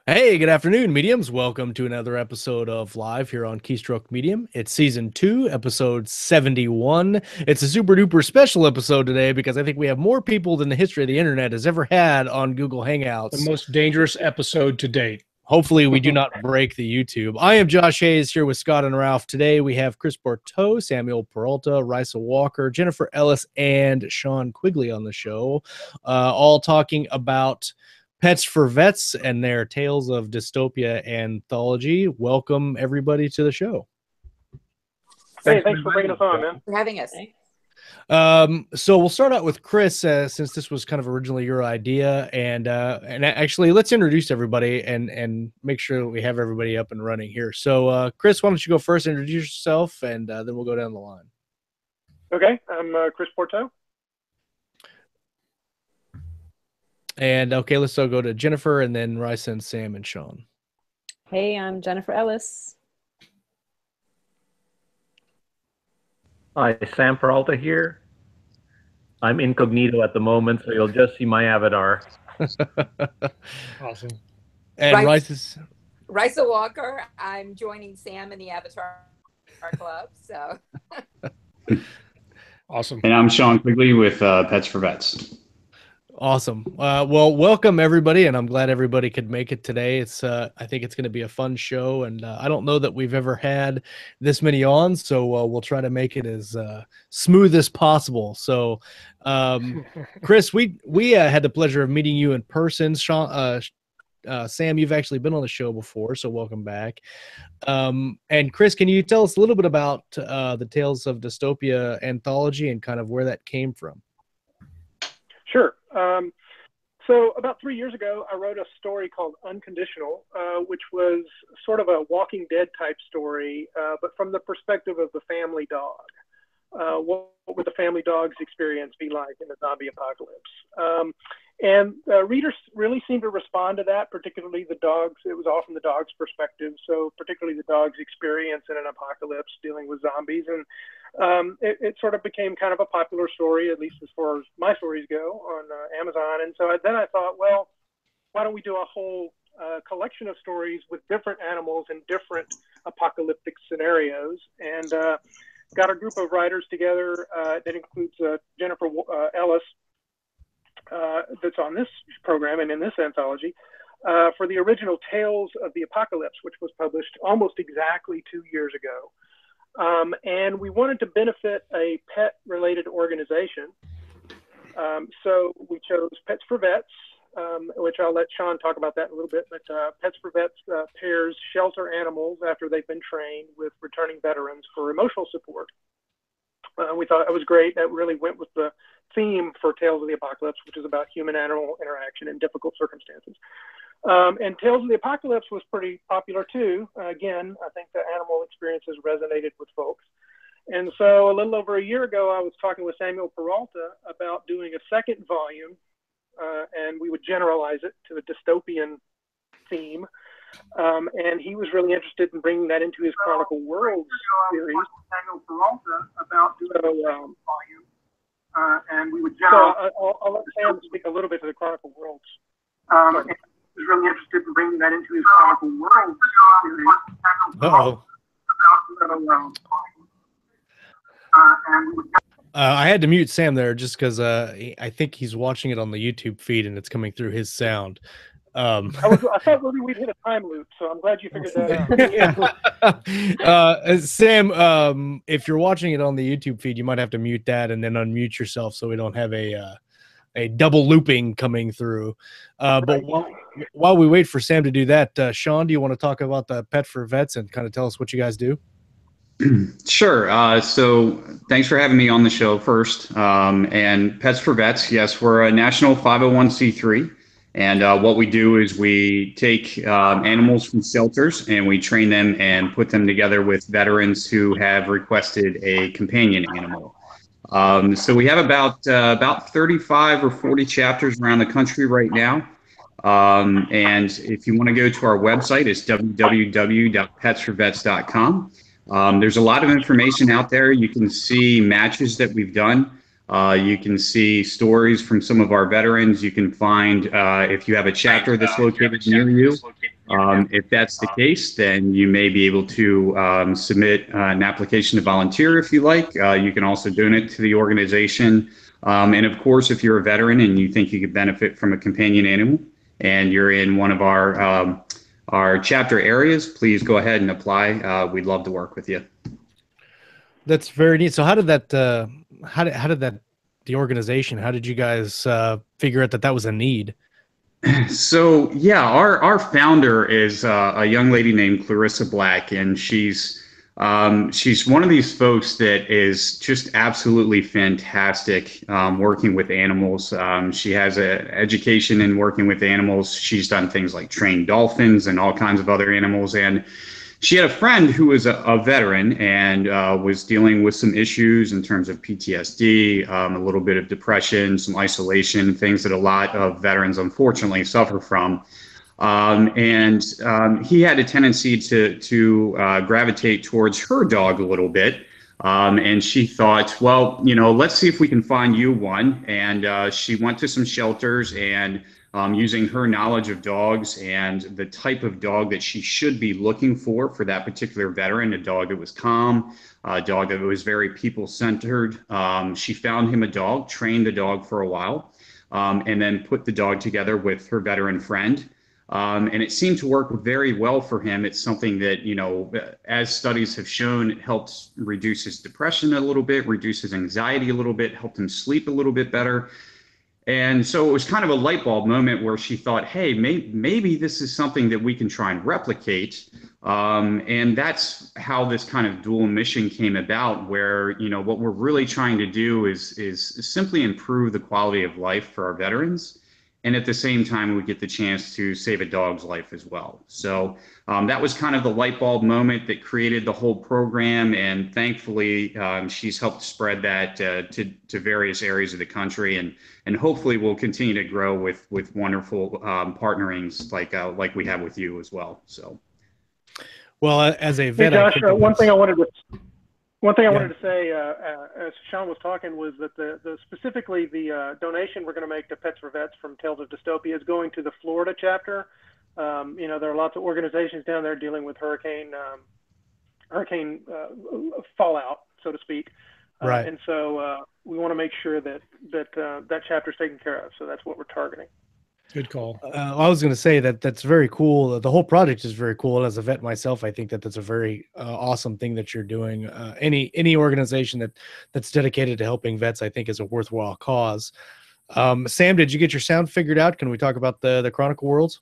Hey, good afternoon, mediums. Welcome to another episode of Live here on Keystroke Medium. It's season 2, episode 71. It's a super duper special episode today because I think we have more people than the history of the internet has ever had on Google Hangouts. The most dangerous episode to date. Hopefully, we do not break the YouTube. I am Josh Hayes here with Scott and Ralph. Today, we have Chris Borteau, Samuel Peralta, Risa Walker, Jennifer Ellis, and Sean Quigley on the show, all talking about Pets for Vets and their Tails of Dystopia anthology. Welcome, everybody, to the show. Hey, thanks for bringing us on, man. For having us. So we'll start out with Chris, since this was kind of originally your idea, and actually let's introduce everybody and make sure that we have everybody up and running here. So Chris, why don't you go first, introduce yourself, and then we'll go down the line. Okay, I'm Chris Borteau. And okay, let's go to Jennifer, and then Risa and Sam and Sean. Hey, I'm Jennifer Ellis. Hi, Sam Peralta here. I'm incognito at the moment, so you'll just see my avatar. Awesome. And Risa's Risa Walker. I'm joining Sam in the Avatar Club. So Awesome. And I'm Sean Quigley with Pets for Vets. awesome. Well, welcome everybody, and I'm glad everybody could make it today. It's I think it's going to be a fun show, and I don't know that we've ever had this many on, so we'll try to make it as smooth as possible. So, Chris, we had the pleasure of meeting you in person. Sean, Sam, you've actually been on the show before, so welcome back. And Chris, can you tell us a little bit about the Tails of Dystopia anthology and kind of where that came from? Sure. So about 3 years ago, I wrote a story called Unconditional, which was sort of a Walking Dead type story, but from the perspective of the family dog. What would the family dog's experience be like in the zombie apocalypse? And readers really seemed to respond to that, particularly the dogs. It was all from the dog's perspective, so particularly the dog's experience in an apocalypse dealing with zombies. And it sort of became kind of a popular story, at least as far as my stories go, on Amazon. And so then I thought, well, why don't we do a whole collection of stories with different animals in different apocalyptic scenarios? And got a group of writers together that includes Jennifer Ellis, that's on this program and in this anthology, for the original Tales of the Apocalypse, which was published almost exactly 2 years ago. And we wanted to benefit a pet-related organization. So we chose Pets for Vets, which I'll let Sean talk about that in a little bit. But Pets for Vets pairs shelter animals after they've been trained with returning veterans for emotional support. We thought it was great. That really went with the theme for Tales of the Apocalypse, which is about human-animal interaction in difficult circumstances. And Tales of the Apocalypse was pretty popular too. Again, I think the animal experiences resonated with folks. And so a little over a year ago, I was talking with Samuel Peralta about doing a second volume, and we would generalize it to a dystopian theme. And he was really interested in bringing that into his Chronicle Worlds series. Samuel Peralta about doing a volume, and we would generalize. So I'll let Sam speak a little bit to the Chronicle Worlds. He was really interested in bringing that into his Chronicle Worlds series. Uh-oh. I had to mute Sam there just because I think he's watching it on the YouTube feed and it's coming through his sound. I thought maybe we'd hit a time loop, so I'm glad you figured that out. Sam, if you're watching it on the YouTube feed, you might have to mute that and then unmute yourself so we don't have a double looping coming through. But while we wait for Sam to do that, Sean, do you want to talk about the Pet for Vets and kind of tell us what you guys do? Sure. So thanks for having me on the show first. And Pets for Vets, yes, we're a national 501c3. And what we do is we take animals from shelters and we train them and put them together with veterans who have requested a companion animal. So we have about 35 or 40 chapters around the country right now. And if you want to go to our website, it's www.petsforvets.com. There's a lot of information out there. You can see matches that we've done. You can see stories from some of our veterans. You can find, if you have a chapter that's located near you, If that's the case, then you may be able to submit an application to volunteer if you like. You can also donate to the organization. And of course, if you're a veteran and you think you could benefit from a companion animal and you're in one of our chapter areas, please go ahead and apply. We'd love to work with you. That's very neat. So how did that the organization, how did you guys figure out that that was a need? So yeah, our founder is a young lady named Clarissa Black, and she's one of these folks that is just absolutely fantastic working with animals. She has an education in working with animals. She's done things like train dolphins and all kinds of other animals, and she had a friend who was a veteran and was dealing with some issues in terms of PTSD, a little bit of depression, some isolation, things that a lot of veterans unfortunately suffer from. He had a tendency to gravitate towards her dog a little bit. And she thought, well, let's see if we can find you one. And she went to some shelters and using her knowledge of dogs and the type of dog that she should be looking for that particular veteran, a dog that was calm, a dog that was very people-centered. She found him a dog, trained the dog for a while, and then put the dog together with her veteran friend. And it seemed to work very well for him. It's something that, as studies have shown, it helps reduce his depression a little bit, reduce his anxiety a little bit, helped him sleep a little bit better. And so it was kind of a light bulb moment where she thought, hey, maybe this is something that we can try and replicate. And that's how this kind of dual mission came about, where, what we're really trying to do is simply improve the quality of life for our veterans. And at the same time, we get the chance to save a dog's life as well. So that was kind of the light bulb moment that created the whole program. And thankfully, she's helped spread that to various areas of the country. And hopefully we'll continue to grow with wonderful partnerings like we have with you as well. So, well, as a vet, hey, Josh, one thing I wanted to say, as Sean was talking, was that specifically the donation we're going to make to Pets for Vets from Tails of Dystopia is going to the Florida chapter. There are lots of organizations down there dealing with hurricane fallout, so to speak. Right. And so we want to make sure that chapter is taken care of. So that's what we're targeting. Good call. I was going to say that's very cool. The whole project is very cool. And as a vet myself, I think that's a very awesome thing that you're doing. Any organization that's dedicated to helping vets, I think, is a worthwhile cause. Sam, did you get your sound figured out? Can we talk about the Chronicle Worlds?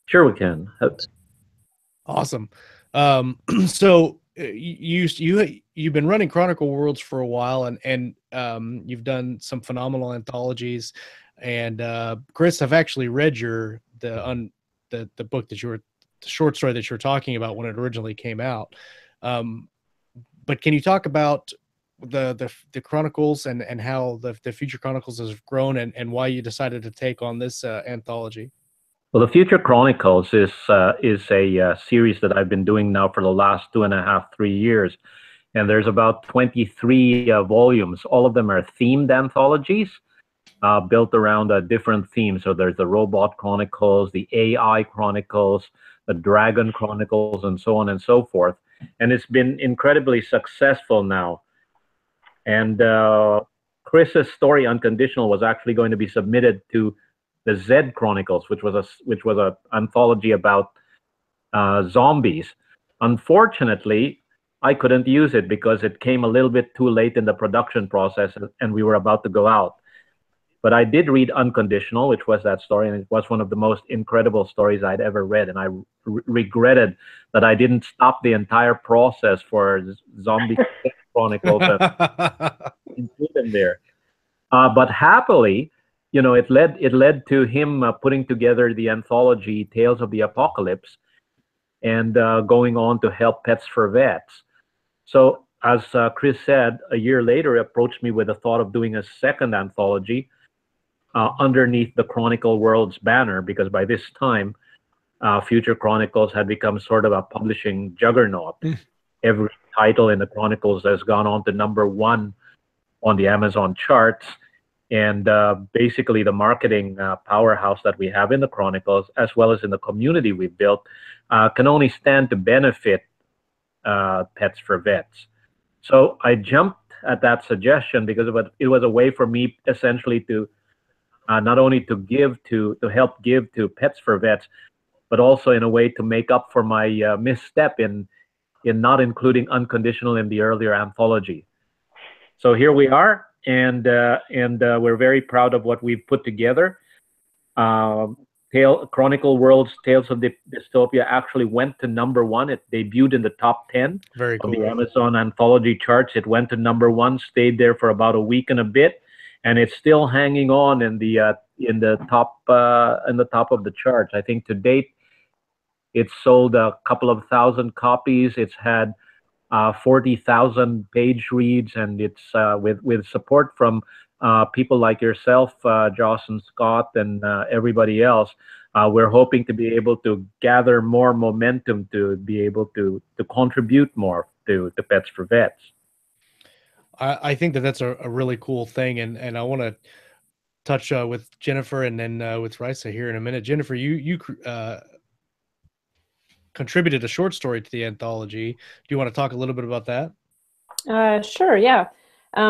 Sure, we can. Awesome. So you've been running Chronicle Worlds for a while, and you've done some phenomenal anthologies. And Chris, I've actually read the book the short story that you were talking about when it originally came out. But can you talk about the Chronicles and how the Future Chronicles has grown and why you decided to take on this anthology? Well, the Future Chronicles is a series that I've been doing now for the last 2.5, 3 years. And there's about 23 volumes. All of them are themed anthologies. Built around different themes. So there's the Robot Chronicles, the AI Chronicles, the Dragon Chronicles, and so on and so forth. And it's been incredibly successful now. And Chris's story, Unconditional, was actually going to be submitted to the Z Chronicles, which was an anthology about zombies. Unfortunately, I couldn't use it because it came a little bit too late in the production process, and we were about to go out. But I did read Unconditional, which was that story, and it was one of the most incredible stories I'd ever read. And I regretted that I didn't stop the entire process for Zombie Chronicles and include them there. But happily, it led to him putting together the anthology Tails of the Apocalypse and going on to help Pets for Vets. So as Chris said, a year later, he approached me with the thought of doing a second anthology underneath the Chronicle Worlds banner, because by this time, Future Chronicles had become sort of a publishing juggernaut. Every title in the Chronicles has gone on to #1 on the Amazon charts, And basically the marketing powerhouse that we have in the Chronicles, as well as in the community we've built, can only stand to benefit Pets for Vets. So I jumped at that suggestion because it was a way for me essentially to not only to help give to Pets for Vets, but also in a way to make up for my misstep in not including Unconditional in the earlier anthology. So here we are, and we're very proud of what we've put together. Chronicle World's Tales of Dystopia actually went to #1. It debuted in the top 10 of the Amazon anthology charts. It went to #1, stayed there for about a week and a bit, and it's still hanging on in the top of the charts. I think to date, it's sold a couple of thousand copies. It's had 40,000 page reads, and it's with support from people like yourself, Joss and Scott, and everybody else. We're hoping to be able to gather more momentum to be able to contribute more to Pets for Vets. I think that's a really cool thing, and I want to touch with Jennifer and then with Risa here in a minute. Jennifer, you contributed a short story to the anthology. Do you want to talk a little bit about that? Sure, yeah.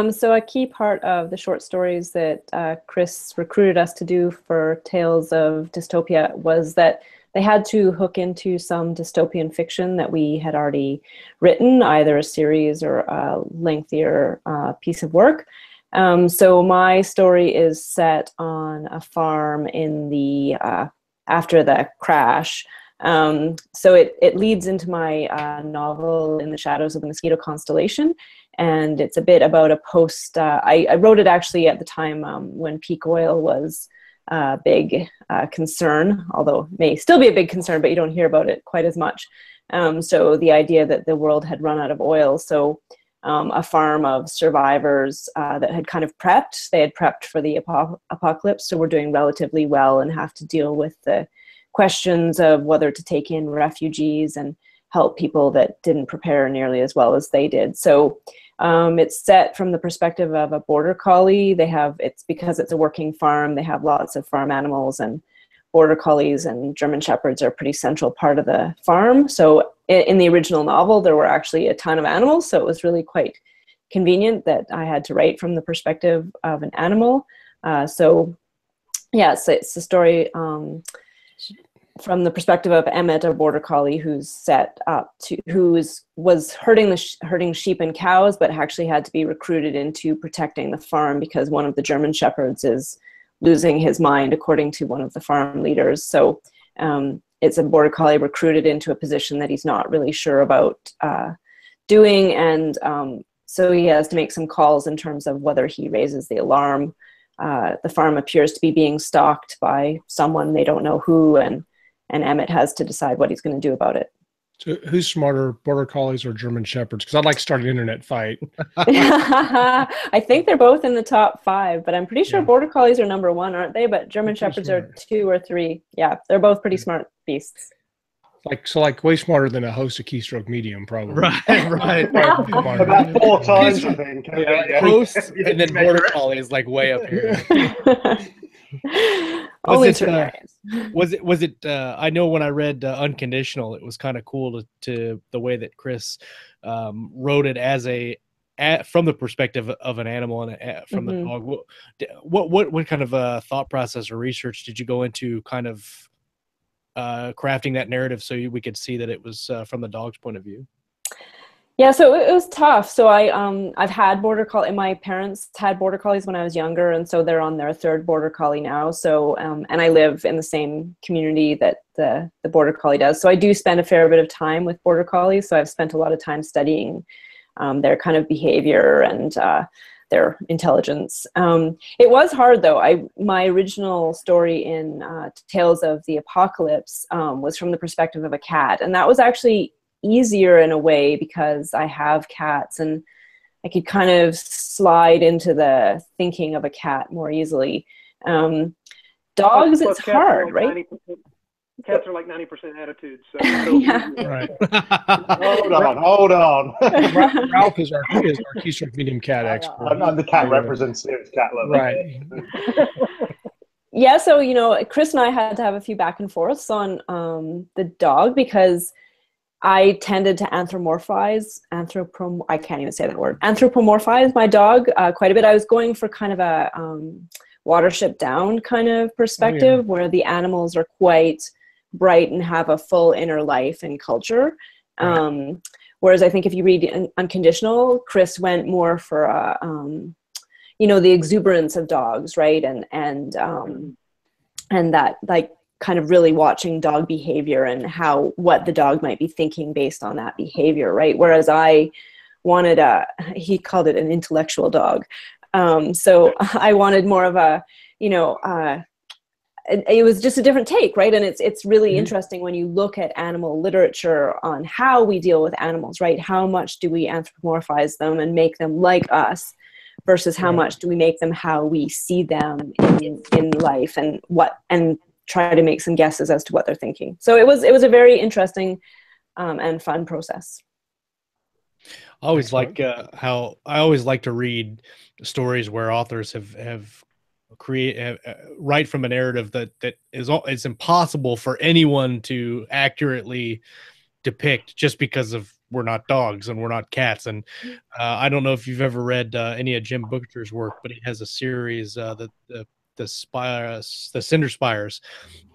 So a key part of the short stories that Chris recruited us to do for Tails of Dystopia was that they had to hook into some dystopian fiction that we had already written, either a series or a lengthier piece of work. So my story is set on a farm in the after the crash. So it leads into my novel In the Shadows of the Mosquito Constellation, and it's a bit about a post. I wrote it actually at the time when peak oil was a big concern, although it may still be a big concern, but you don't hear about it quite as much. So the idea that the world had run out of oil. So a farm of survivors that had kind of prepped. They had prepped for the apocalypse, so we're doing relatively well and have to deal with the questions of whether to take in refugees and help people that didn't prepare nearly as well as they did. So it's set from the perspective of a border collie. It's because it's a working farm, they have lots of farm animals, and border collies and German shepherds are a pretty central part of the farm. So in the original novel, there were actually a ton of animals, so it was really quite convenient that I had to write from the perspective of an animal. So yes, it's the story from the perspective of Emmett, a border collie who's was herding sheep and cows, but actually had to be recruited into protecting the farm because one of the German shepherds is losing his mind, according to one of the farm leaders. So it's a border collie recruited into a position that he's not really sure about doing, and so he has to make some calls in terms of whether he raises the alarm. The farm appears to be being stalked by someone, they don't know who, and Emmett has to decide what he's going to do about it. So who's smarter, border collies or German shepherds? Because I'd like to start an internet fight. I think they're both in the top 5, but I'm pretty sure border collies are #1, aren't they? But German shepherds are 2 or 3. Yeah, they're both pretty smart beasts. Like way smarter than a host of keystroke medium, probably. Right. About 4 times, I think. Host and then border collie is like way up here. Only was it I know when I read Unconditional, it was kind of cool to the way that Chris wrote it as from the perspective of an animal and from the dog. What kind of thought process or research did you go into kind of crafting that narrative so we could see that it was from the dog's point of view? Yeah, so it was tough. So I've had border collie. My parents had border collies when I was younger, and so they're on their 3rd border collie now. So and I live in the same community that the border collie does. So I do spend a fair bit of time with border collies. So I've spent a lot of time studying their kind of behavior and their intelligence. It was hard though. My original story in Tales of the Apocalypse was from the perspective of a cat, and that was actually easier in a way because I have cats and I could kind of slide into the thinking of a cat more easily. Dogs, it's hard, right? Cats are like 90% attitude. So Yeah. Right. Hold on. Ralph is our keystroke medium cat expert. I'm the cat representative, cat lover. Right. Yeah, so Chris and I had to have a few back and forths on the dog because I tended to anthropomorphize my dog quite a bit. I was going for kind of a Watership Down kind of perspective where the animals are quite bright and have a full inner life and culture. Right. Whereas I think if you read Unconditional, Chris went more for the exuberance of dogs, right? And that like kind of really watching dog behavior and what the dog might be thinking based on that behavior, right? Whereas I wanted he called it an intellectual dog. So I wanted more of a, it was just a different take, right? And it's really interesting when you look at animal literature on how we deal with animals, right? How much do we anthropomorphize them and make them like us versus how much do we make them how we see them in life and try to make some guesses as to what they're thinking. So it was a very interesting and fun process. I always like to read stories where authors have write from a narrative that it's impossible for anyone to accurately depict just because of we're not dogs and we're not cats. And I don't know if you've ever read any of Jim Butcher's work, but he has a series, the Cinder Spires,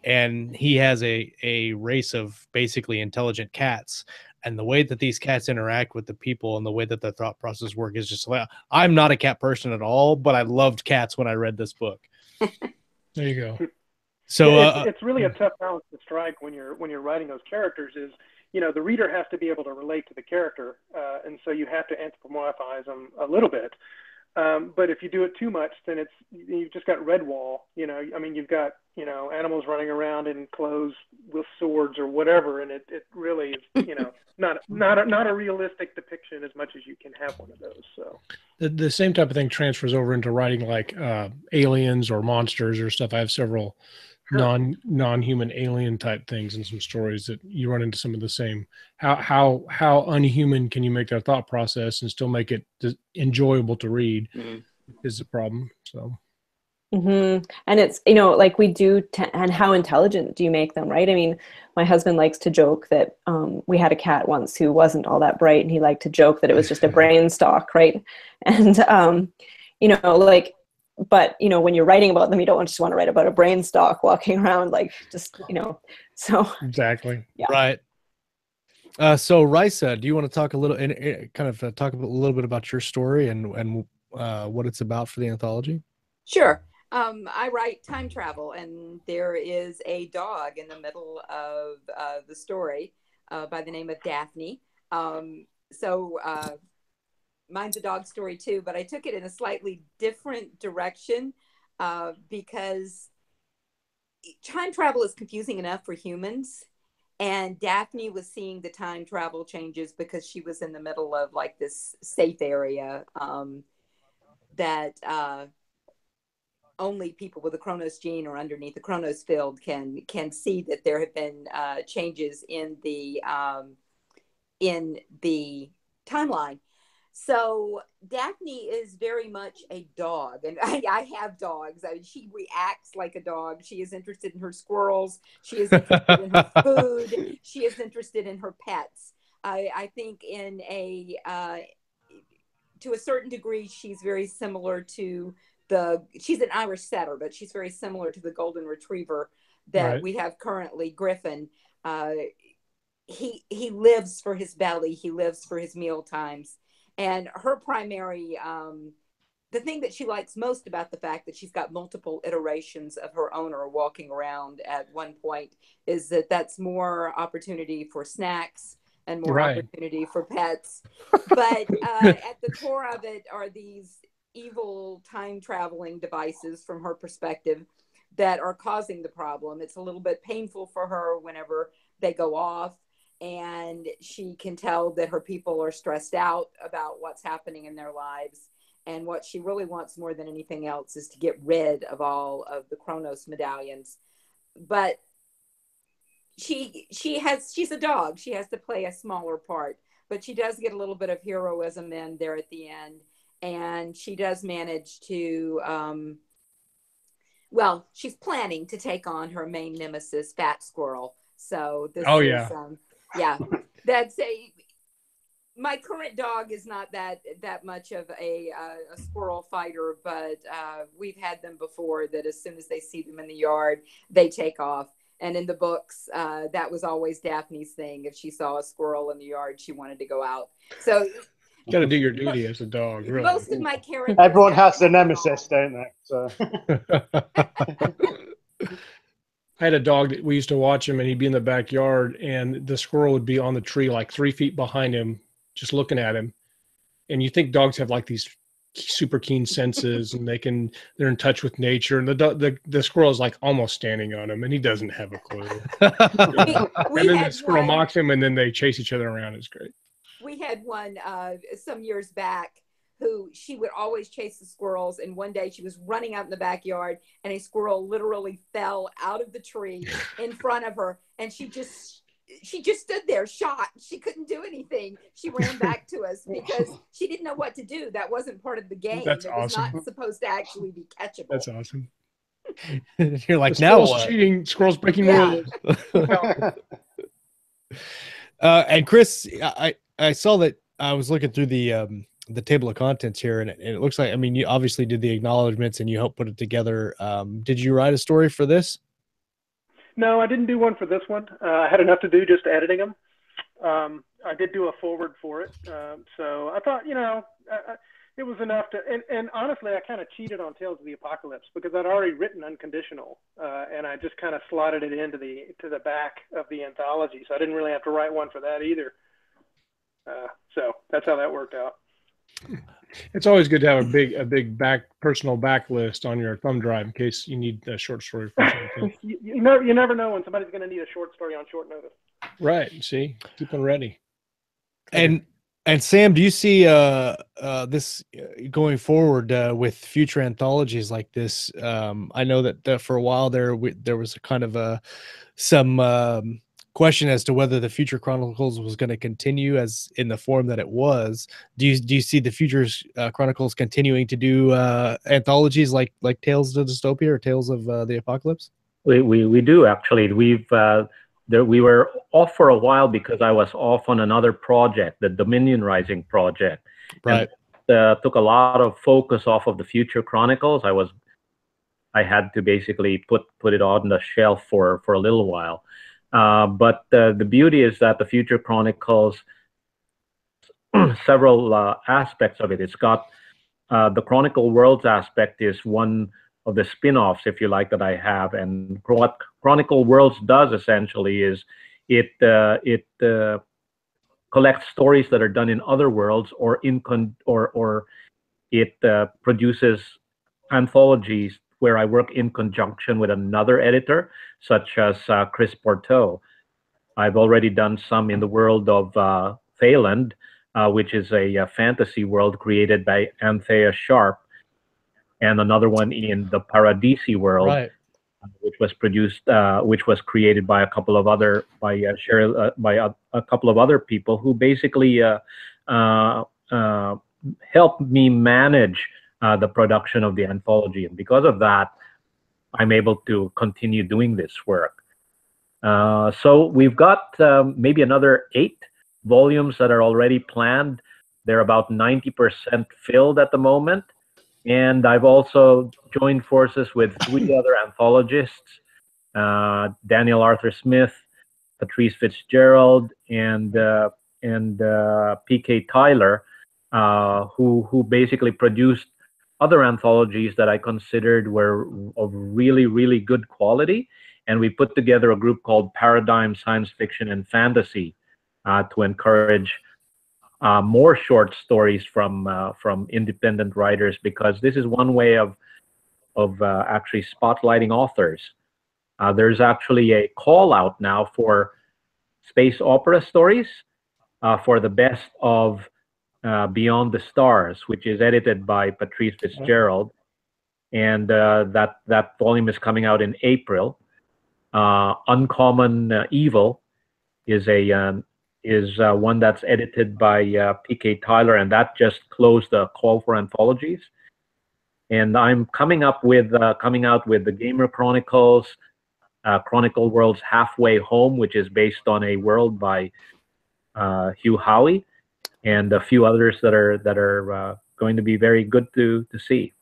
and he has a race of basically intelligent cats. And the way that these cats interact with the people and the way that their thought process work is just like, I'm not a cat person at all, but I loved cats when I read this book. There you go. So it's really a tough balance to strike when you're writing those characters. Is the reader has to be able to relate to the character, and so you have to anthropomorphize them a little bit. But if you do it too much, then you've just got Redwall. You've got animals running around in clothes with swords or whatever, and it really is not a realistic depiction as much as you can have one of those. So the same type of thing transfers over into writing like aliens or monsters or stuff. I have several non-human alien type things and some stories that you run into some of the same. How unhuman can you make their thought process and still make it enjoyable to read is the problem. So. And it's, like we do, and how intelligent do you make them, right? I mean, my husband likes to joke that we had a cat once who wasn't all that bright, and he liked to joke that it was just a brain stalk, right? And, but, when you're writing about them, you don't just want to write about a brain stalk walking around, like, just, so. Exactly. Yeah. Right. So Risa, do you want to talk a little, talk a little bit about your story and what it's about for the anthology? Sure. I write time travel, and there is a dog in the middle of the story by the name of Daphne. So mine's a dog story too, but I took it in a slightly different direction because time travel is confusing enough for humans. And Daphne was seeing the time travel changes because she was in the middle of like this safe area that only people with the Chronos gene or underneath the Chronos field can see that there have been changes in the timeline. So Daphne is very much a dog, and I have dogs. She reacts like a dog. She is interested in her squirrels. She is interested in her food. She is interested in her pets. I think to a certain degree, she's very similar to she's an Irish setter, but she's very similar to the golden retriever that we have currently, Griffin. He lives for his belly. He lives for his meal times. And her primary, the thing that she likes most about the fact that she's got multiple iterations of her owner walking around at one point is that that's more opportunity for snacks and more opportunity for pets. But at the core of it are these evil time traveling devices from her perspective that are causing the problem. It's a little bit painful for her whenever they go off, and she can tell that her people are stressed out about what's happening in their lives. And what she really wants more than anything else is to get rid of all of the Chronos medallions. But she's a dog. She has to play a smaller part, but she does get a little bit of heroism in there at the end, and she does manage to well, she's planning to take on her main nemesis, Fat Squirrel. So this is yeah, that's my current dog is not that much of a squirrel fighter, but we've had them before that as soon as they see them in the yard, they take off. And in the books, that was always Daphne's thing. If she saw a squirrel in the yard, she wanted to go out. So you got to do your duty as a dog. Really. Most of my characters. Everyone has their nemesis, don't they? So. I had a dog that we used to watch him, and he'd be in the backyard, and the squirrel would be on the tree like 3 feet behind him, just looking at him. And you think dogs have like these super keen senses, and they're in touch with nature. And the squirrel is like almost standing on him, and he doesn't have a clue. And then the squirrel mocks him, and then they chase each other around. It's great. We had one some years back who she would always chase the squirrels. And one day she was running out in the backyard and a squirrel literally fell out of the tree in front of her. And she just stood there shocked. She couldn't do anything. She ran back to us because she didn't know what to do. That wasn't part of the game. That's it awesome. was not supposed to actually be catchable. That's awesome. You're like, now what? Cheating, squirrels breaking rules. And Chris, I saw that I was looking through the table of contents here, and it looks like, I mean, you obviously did the acknowledgments and you helped put it together. Did you write a story for this? No, I didn't do one for this one. I had enough to do just editing them. I did do a forward for it. So I thought, it was enough to, and honestly, I kind of cheated on Tails of the Apocalypse because I'd already written Unconditional, and I just kind of slotted it into the back of the anthology. So I didn't really have to write one for that either. So that's how that worked out. It's always good to have a big personal backlist on your thumb drive in case you need a short story for something. you never know when somebody's going to need a short story on short notice. Right. See, keep them ready. And Sam, do you see this going forward with future anthologies like this? I know that for a while there was a kind of some question as to whether the Future Chronicles was going to continue as in the form that it was. Do you see the Futures Chronicles continuing to do anthologies like Tails of Dystopia or Tails of the Apocalypse? We do actually. We were off for a while because I was off on another project, the Dominion Rising project. Right. And, took a lot of focus off of the Future Chronicles. I had to basically put it on the shelf for a little while. But the beauty is that the Future Chronicles, several aspects of it. It's got the Chronicle Worlds aspect is one of the spin-offs, if you like, that I have. And what Chronicle Worlds does essentially is it collects stories that are done in other worlds, or it produces anthologies where I work in conjunction with another editor, such as Chris Porteau. I've already done some in the world of Phaland, which is a fantasy world created by Anthea Sharp, and another one in the Paradisi world, right, which was created by a couple of other a couple of other people who basically helped me manage the production of the anthology, and because of that, I'm able to continue doing this work. So we've got maybe another 8 volumes that are already planned. They're about 90% filled at the moment. And I've also joined forces with 3 other anthologists, Daniel Arthur Smith, Patrice Fitzgerald, and P.K. Tyler, who basically produced other anthologies that I considered were of really, really good quality. And we put together a group called Paradigm Science Fiction and Fantasy to encourage more short stories from independent writers, because this is one way of actually spotlighting authors. There's actually a call out now for space opera stories for the best of Beyond the Stars, which is edited by Patrice Fitzgerald, and that volume is coming out in April. Uncommon Evil is one that's edited by P.K. Tyler, and that just closed the call for anthologies. And I'm coming out with the Gamer Chronicles, Chronicle Worlds Halfway Home, which is based on a world by Hugh Howey, and a few others that are going to be very good to see.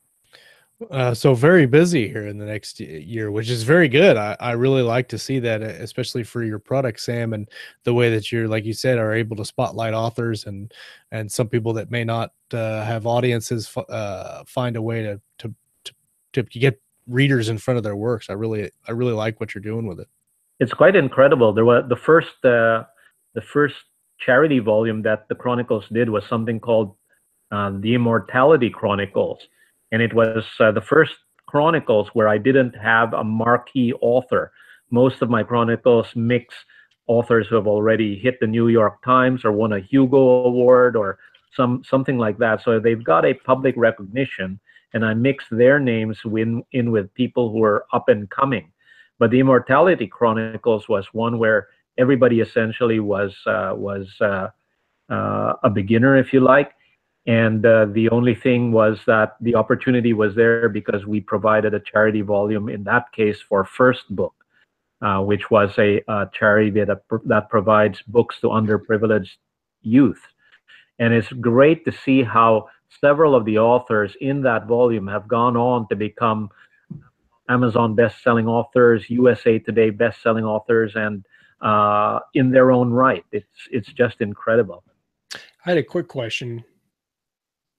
So very busy here in the next year, which is very good. I really like to see that, especially for your product, Sam, and the way that you're, like you said, are able to spotlight authors and some people that may not have audiences find a way to get readers in front of their works. I really like what you're doing with it. It's quite incredible. There was the first charity volume that the Chronicles did was something called the Immortality Chronicles. And it was the first Chronicles where I didn't have a marquee author. Most of my Chronicles mix authors who have already hit the New York Times or won a Hugo Award or something like that. So they've got a public recognition, and I mix their names in with people who are up and coming. But the Immortality Chronicles was one where everybody essentially was a beginner, if you like. And the only thing was that the opportunity was there because we provided a charity volume, in that case, for First Book, which was a charity that provides books to underprivileged youth. And it's great to see how several of the authors in that volume have gone on to become Amazon best-selling authors, USA Today best-selling authors, and in their own right. It's just incredible. I had a quick question.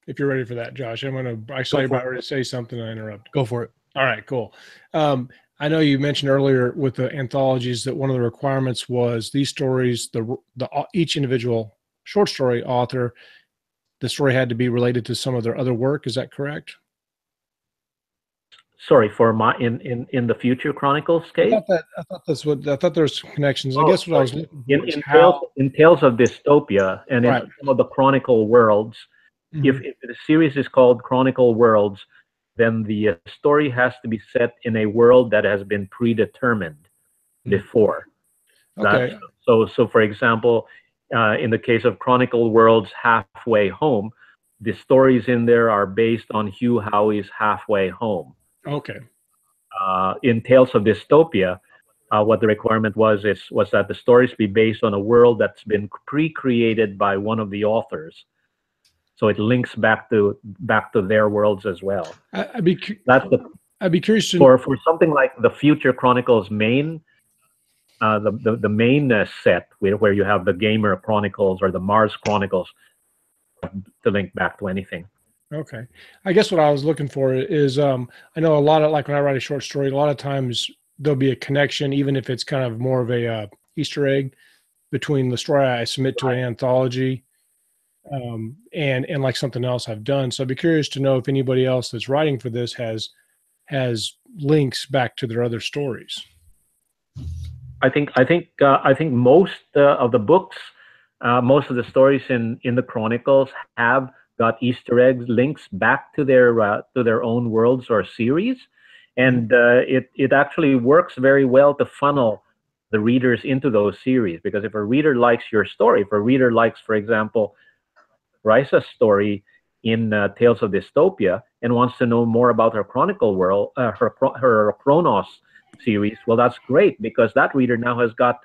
If you're ready for that, Josh, I saw you about ready to say something. I interrupted. Go for it. All right, cool. I know you mentioned earlier with the anthologies that one of the requirements was these stories, each individual short story author, the story had to be related to some of their other work. Is that correct? Sorry, for my in the Future Chronicles case. I thought there's connections. I guess what I was looking for in Tails of Dystopia and in some of the Chronicle Worlds. If the series is called Chronicle Worlds, then the story has to be set in a world that has been predetermined before. Okay. So for example, in the case of Chronicle Worlds Halfway Home, the stories in there are based on Hugh Howey's Halfway Home. Okay. In Tails of Dystopia, what the requirement was that the stories be based on a world that's been pre-created by one of the authors. So it links back to their worlds as well. I'd be curious to for something like the Future Chronicles main, the main set where you have the Gamer Chronicles or the Mars Chronicles to link back to anything. Okay. I guess what I was looking for is I know a lot of, like when I write a short story, a lot of times there'll be a connection, even if it's kind of more of a Easter egg between the story I submit to an anthology and like something else I've done. So I'd be curious to know if anybody else that's writing for this has links back to their other stories. I think most of the books, most of the stories in the Chronicles have got Easter eggs, links back to their own worlds or series, and it actually works very well to funnel the readers into those series, because if a reader likes your story, if a reader likes, for example, Risa's story in Tails of Dystopia and wants to know more about her Chronicle world, her Chronos series, well, that's great, because that reader now has got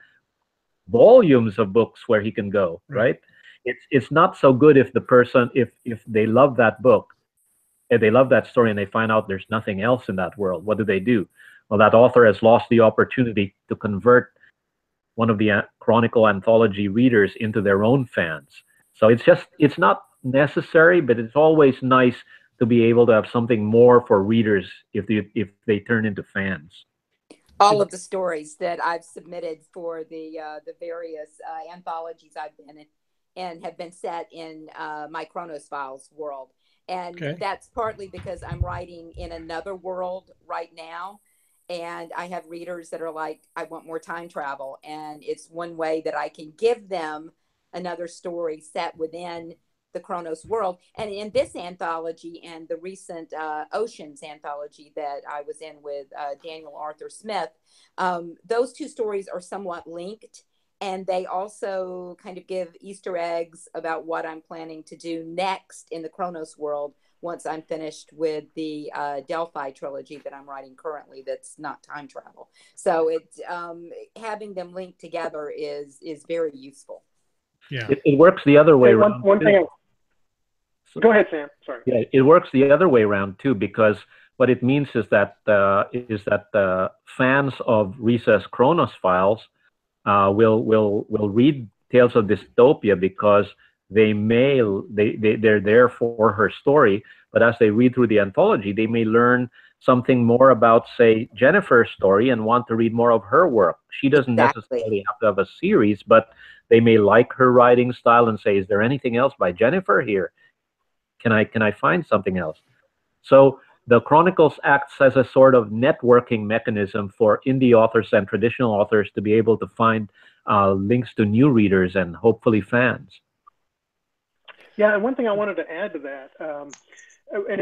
volumes of books where he can go, right? It's not so good if the person, if they love that book, if they love that story and they find out there's nothing else in that world. What do? Well, that author has lost the opportunity to convert one of the Chronicle anthology readers into their own fans. So it's not necessary, but it's always nice to be able to have something more for readers if they turn into fans. All of the stories that I've submitted for the various anthologies I've been in and have been set in my Chronos Files world. And that's partly because I'm writing in another world right now. And I have readers that are like, I want more time travel. And it's one way that I can give them another story set within the Kronos world. And in this anthology and the recent Oceans anthology that I was in with Daniel Arthur Smith, those two stories are somewhat linked. And they also kind of give Easter eggs about what I'm planning to do next in the Kronos world once I'm finished with the Delphi trilogy that I'm writing currently that's not time travel. So it's having them linked together is very useful. Yeah. It works the other way Hey, around. one thing. Go ahead, Sam. Sorry. Yeah, it works the other way around too, because what it means is that fans of Risa's Kronos files will read Tales of Dystopia because they're there for her story, but as they read through the anthology, they may learn something more about, say, Jennifer's story and want to read more of her work. She doesn't necessarily have to have a series, but they may like her writing style and say, is there anything else by Jennifer here? Can I find something else? So the Chronicles acts as a sort of networking mechanism for indie authors and traditional authors to be able to find links to new readers and hopefully fans. Yeah, and one thing I wanted to add to that, and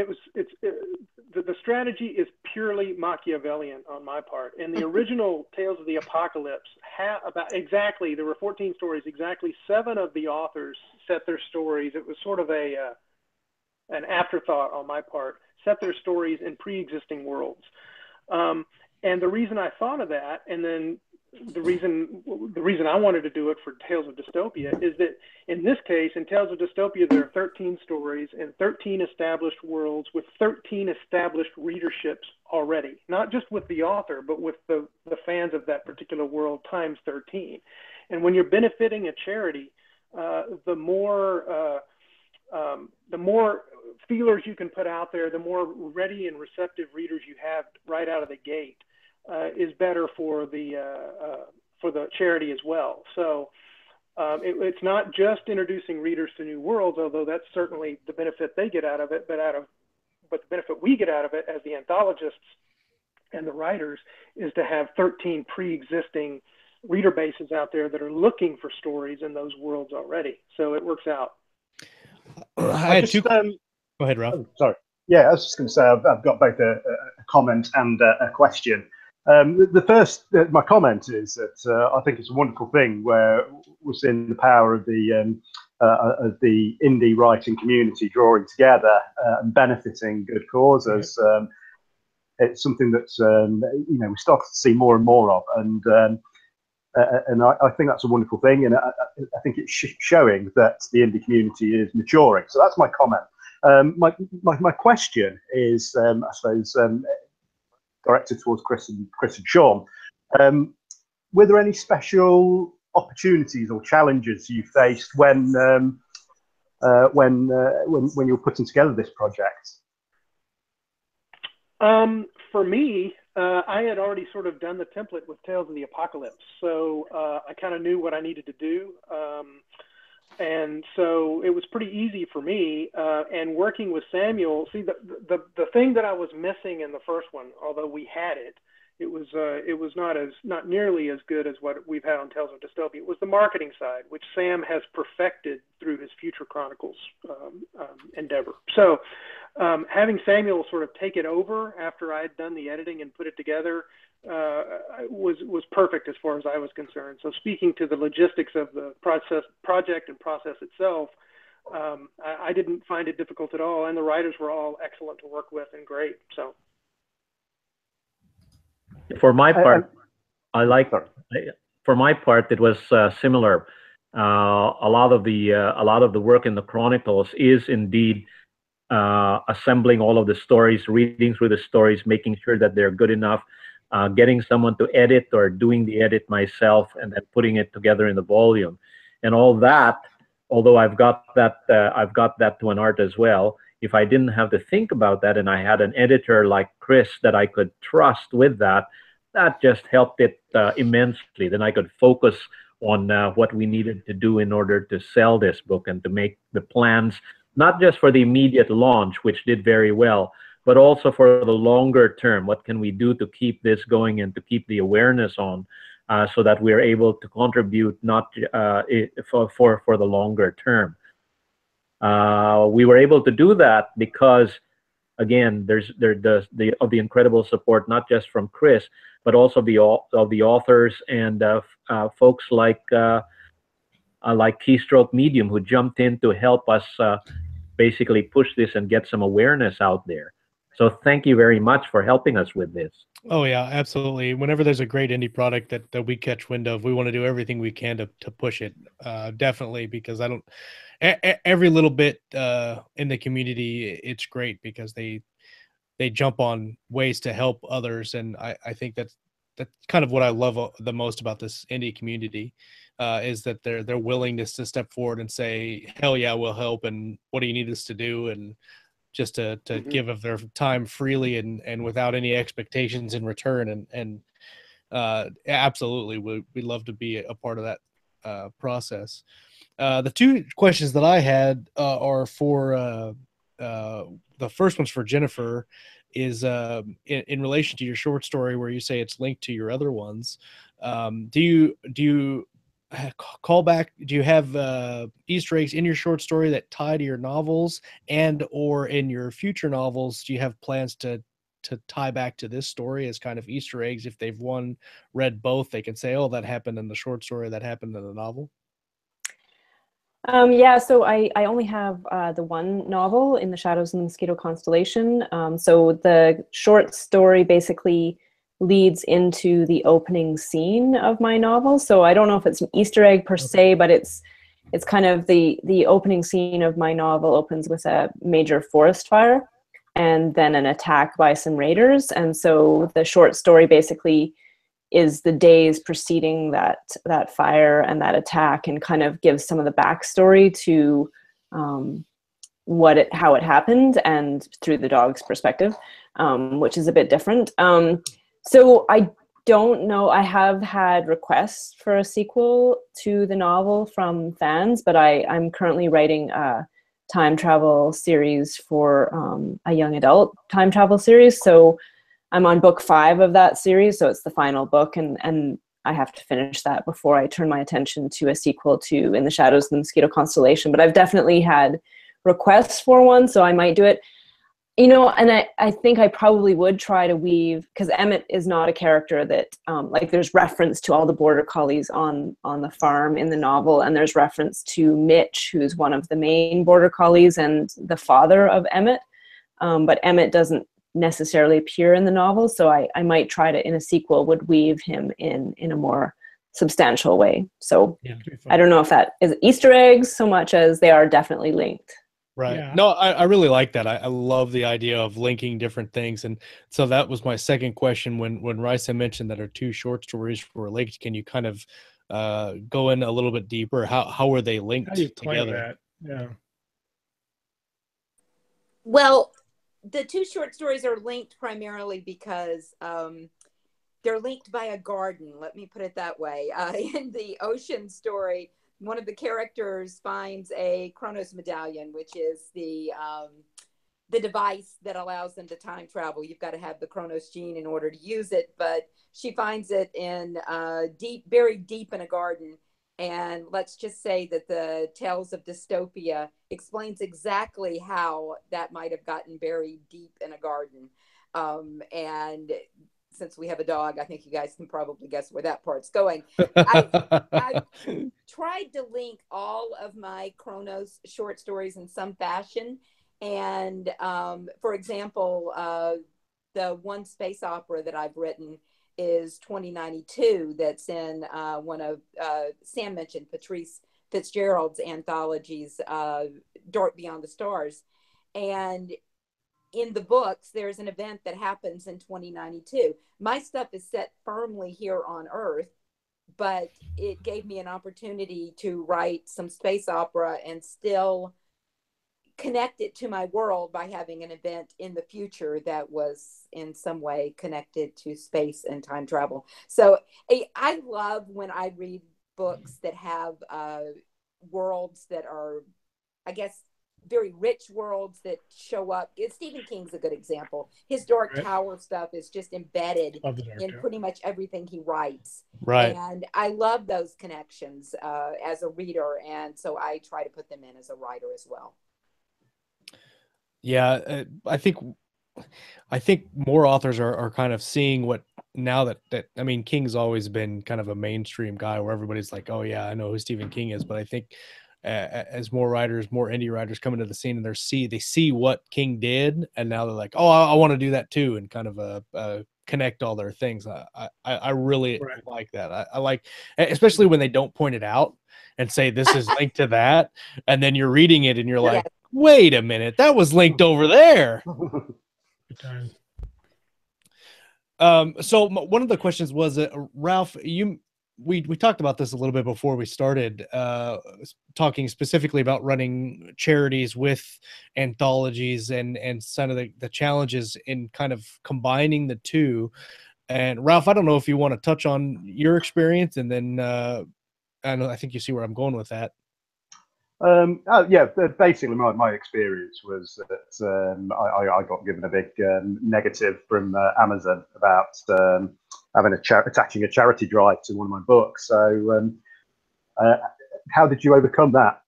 the strategy is purely Machiavellian on my part. In the original Tales of the Apocalypse, there were 14 stories. Exactly 7 of the authors set their stories. It was sort of an afterthought on my part. Set their stories in pre-existing worlds, and the reason I thought of that, and then the reason I wanted to do it for Tales of Dystopia, is that in this case, in Tales of Dystopia, there are 13 stories and 13 established worlds with 13 established readerships already, not just with the author, but with the fans of that particular world times 13. And when you're benefiting a charity, the more feelers you can put out there, the more ready and receptive readers you have right out of the gate, is better for the charity as well. So it's not just introducing readers to new worlds, although that's certainly the benefit they get out of it, but the benefit we get out of it as the anthologists and the writers is to have 13 pre-existing reader bases out there that are looking for stories in those worlds already. So it works out. I had two. Go ahead, Ralph. Oh, sorry. Yeah, I was just going to say I've got both a comment and a question. The first, my comment is that I think it's a wonderful thing where we're seeing the power of the indie writing community drawing together and benefiting good causes. It's something that's we start to see more and more of, and I think that's a wonderful thing, and I think it's showing that the indie community is maturing. So that's my comment. My question is, I suppose, directed towards Chris and Sean. Were there any special opportunities or challenges you faced when you were putting together this project? For me, I had already sort of done the template with Tales of the Apocalypse, so I kind of knew what I needed to do, and so it was pretty easy for me. And working with Samuel, see, the thing that I was missing in the first one, although we had it, it was not nearly as good as what we've had on Tales of Dystopia. It was the marketing side, which Sam has perfected through his Future Chronicles endeavor. So having Samuel sort of take it over after I had done the editing and put it together was perfect as far as I was concerned. So speaking to the logistics of the project and process itself, I didn't find it difficult at all, and the writers were all excellent to work with and great. So. For my part, For my part, it was similar. A lot of the work in the Chronicles is indeed assembling all of the stories, reading through the stories, making sure that they're good enough, getting someone to edit or doing the edit myself, and then putting it together in the volume, and all that. Although I've got that to an art as well. If I didn't have to think about that, and I had an editor like Chris that I could trust with that, that just helped it immensely. Then I could focus on what we needed to do in order to sell this book and to make the plans, not just for the immediate launch, which did very well, but also for the longer term. What can we do to keep this going and to keep the awareness on, so that we're able to contribute not for the longer term. We were able to do that because, again, there's the incredible support, not just from Chris, but also of the authors and folks like Keystroke Medium, who jumped in to help us basically push this and get some awareness out there. So thank you very much for helping us with this. Oh yeah, absolutely. Whenever there's a great indie product that we catch wind of, we want to do everything we can to push it. Definitely, because I don't every little bit in the community, it's great because they jump on ways to help others, and I think that's kind of what I love the most about this indie community, is that their willingness to step forward and say, hell yeah, we'll help, and what do you need us to do, and just to give of their time freely and without any expectations in return, and absolutely we'd love to be a part of that process. The two questions that I had are for the first one's for Jennifer, is in relation to your short story where you say it's linked to your other ones. Do you call back? Do you have Easter eggs in your short story that tie to your novels, and or in your future novels? Do you have plans to tie back to this story as kind of Easter eggs? If they've read both, they can say, "Oh, that happened in the short story, that happened in the novel." Yeah, so I only have the one novel, In the Shadows of the Mosquito Constellation. So the short story basically leads into the opening scene of my novel. So I don't know if it's an Easter egg per se, but it's kind of the opening scene of my novel opens with a major forest fire and then an attack by some raiders. And so the short story basically is the days preceding that fire and that attack, and kind of gives some of the backstory to how it happened, and through the dog's perspective, which is a bit different. So I don't know. I have had requests for a sequel to the novel from fans, but I'm currently writing a time travel series for a young adult time travel series. So I'm on book 5 of that series, so it's the final book, and I have to finish that before I turn my attention to a sequel to In the Shadows of the Mosquito Constellation. But I've definitely had requests for one, so I might do it. And I think I probably would try to weave, because Emmett is not a character that, like, there's reference to all the border collies on the farm in the novel, and there's reference to Mitch, who's one of the main border collies and the father of Emmett. But Emmett doesn't necessarily appear in the novel, so I might try to, in a sequel, would weave him in a more substantial way. So yeah, I don't know if that is Easter eggs so much as they are definitely linked. Right. Yeah. No, I really like that. I love the idea of linking different things. And so that was my second question. When Raisa mentioned that her 2 short stories were linked, can you kind of go in a little bit deeper? How were they linked together? Yeah. Well, the 2 short stories are linked primarily because they're linked by a garden. Let me put it that way. In the ocean story, one of the characters finds a Chronos medallion, which is the device that allows them to time travel. You've got to have the Chronos gene in order to use it, but she finds it in buried deep in a garden. And let's just say that the Tails of Dystopia explains exactly how that might have gotten buried deep in a garden. And since we have a dog, I think you guys can probably guess where that part's going. I tried to link all of my Chronos short stories in some fashion. And for example, the one space opera that I've written is 2092, that's in one of Sam mentioned Patrice Fitzgerald's anthologies, Dark Beyond the Stars. And in the books, there's an event that happens in 2092. My stuff is set firmly here on Earth, but it gave me an opportunity to write some space opera and still connect it to my world by having an event in the future that was in some way connected to space and time travel. So I love when I read books that have worlds that are, I guess, very rich worlds that show up. Stephen King's a good example. His Dark Tower stuff is just embedded in pretty much everything he writes. Right. And I love those connections as a reader. And so I try to put them in as a writer as well. Yeah, I think more authors are kind of seeing what now that I mean, King's always been kind of a mainstream guy where everybody's like, oh yeah, I know who Stephen King is. But I think as more writers, more indie writers come into the scene and they see what King did, and now they're like, oh, I want to do that too, and kind of connect all their things. I really Right. like that. I like, especially when they don't point it out and say this is linked to that, and then you're reading it and you're Yeah. like, wait a minute, that was linked over there. Good time. So one of the questions was, Ralph, we talked about this a little bit before we started talking specifically about running charities with anthologies and some of the challenges in kind of combining the two. And Ralph, I don't know if you want to touch on your experience, and then I think you see where I'm going with that. Yeah, basically my experience was that I got given a big negative from Amazon about having attaching a charity drive to one of my books. So how did you overcome that?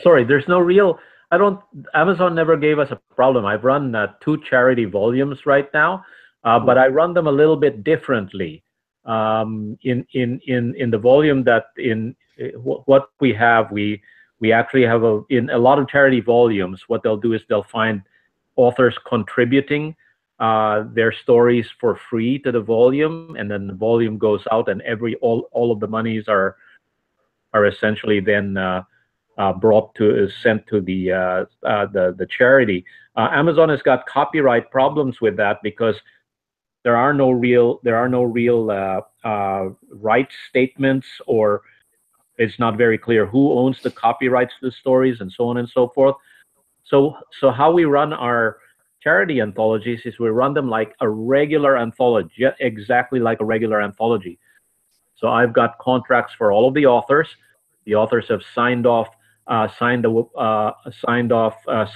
Sorry, there's no real, Amazon never gave us a problem. I've run 2 charity volumes right now, but I run them a little bit differently. In the volume that what we have, we actually have in a lot of charity volumes, what they'll do is they'll find authors contributing their stories for free to the volume, and then the volume goes out, and all of the monies are essentially then sent to the charity. Amazon has got copyright problems with that because there are no real rights statements, or it's not very clear who owns the copyrights to the stories, and so on and so forth. So how we run our charity anthologies is we run them like a regular anthology, exactly like a regular anthology. So I've got contracts for all of the authors. The authors have signed off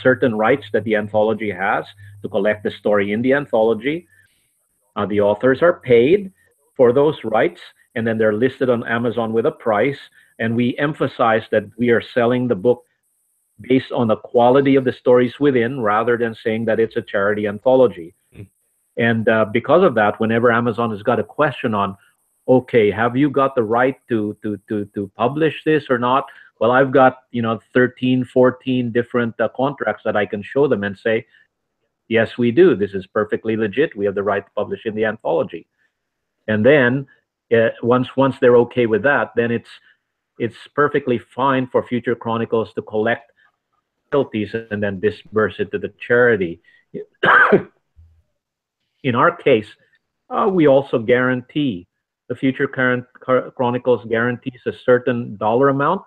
certain rights that the anthology has to collect the story in the anthology. The authors are paid for those rights, and then they're listed on Amazon with a price. And we emphasize that we are selling the book based on the quality of the stories within, rather than saying that it's a charity anthology. And because of that, whenever Amazon has got a question on, okay, have you got the right to publish this or not? Well, I've got 13, 14 different contracts that I can show them and say, yes, we do. This is perfectly legit. We have the right to publish in the anthology. And then once they're okay with that, then it's perfectly fine for Future Chronicles to collect royalties and then disperse it to the charity. In our case, we also guarantee, the Future Chronicles guarantees a certain dollar amount